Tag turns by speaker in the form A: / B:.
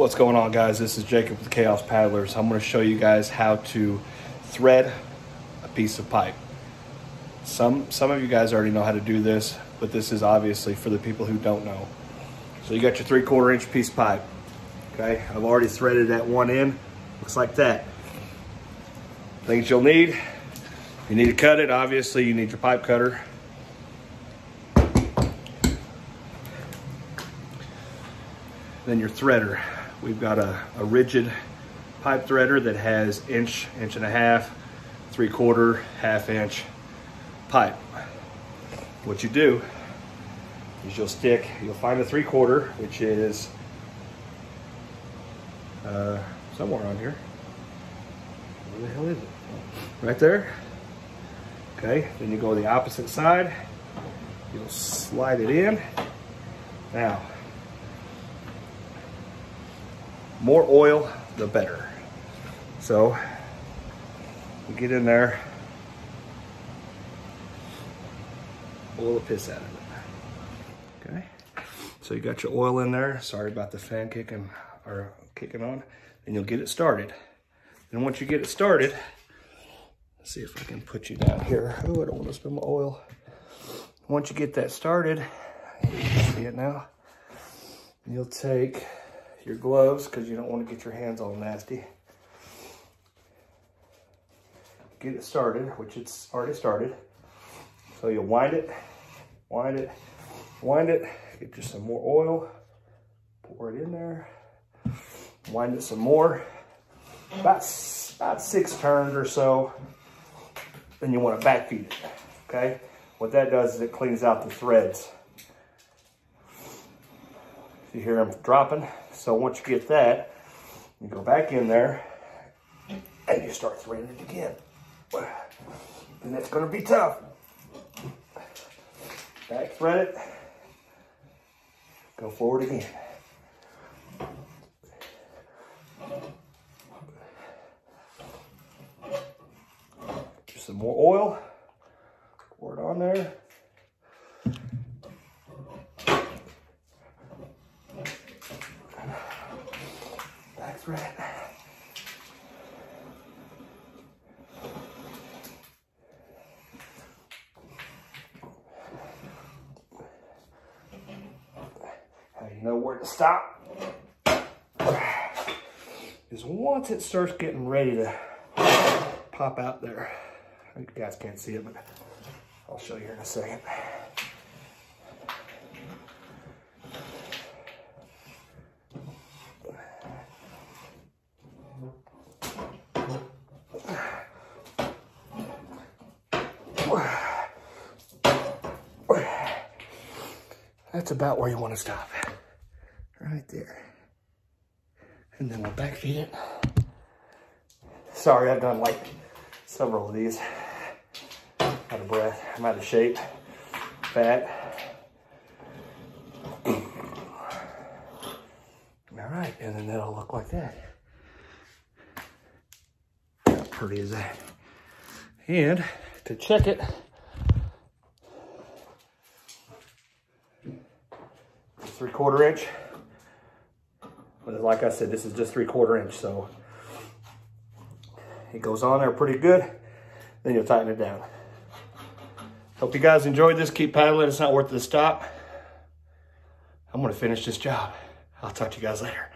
A: What's going on, guys? This is Jacob with Chaos Paddlers. I'm going to show you guys how to thread a piece of pipe. Some of you guys already know how to do this, but this is obviously for the people who don't know. So you got your 3/4 inch piece of pipe. Okay, I've already threaded at one end. Looks like that. Things you'll need. You need to cut it. Obviously, you need your pipe cutter. Then your threader. We've got a rigid pipe threader that has inch, inch and a half, 3/4, ½ inch pipe. What you do is you'll find a 3/4, which is somewhere on here. Where the hell is it? Right there. Okay, then you go the opposite side. You'll slide it in. Now, more oil, the better. So, you get in there, oil the piss out of it. Okay, so you got your oil in there. Sorry about the fan kicking on. And you'll get it started. And once you get it started, let's see if I can put you down here. Oh, I don't want to spill my oil. Once you get that started, you can see it now. You'll take your gloves, because you don't want to get your hands all nasty. Get it started, which it's already started. So you'll wind it, wind it, wind it. Get you some more oil, pour it in there, wind it some more. About 6 turns or so. Then you want to backfeed it, okay? What that does is it cleans out the threads. You hear them dropping. So once you get that, you go back in there and you start threading it again. And it's going to be tough. Back thread it. Go forward again. Just some more oil. Pour it on there. Thread. How you know where to stop is once it starts getting ready to pop out there. You guys can't see it, but I'll show you here in a second. That's about where you want to stop. Right there. And then we'll backfeed it. Sorry, I've done like several of these. Out of breath, I'm out of shape, fat. All right, and then that'll look like that. How pretty is that? And to check it, 3/4 inch. But like I said, this is just 3/4 inch, so it goes on there pretty good. Then you'll tighten it down. Hope you guys enjoyed this. Keep paddling. It's not worth the stop. I'm going to finish this job. I'll talk to you guys later.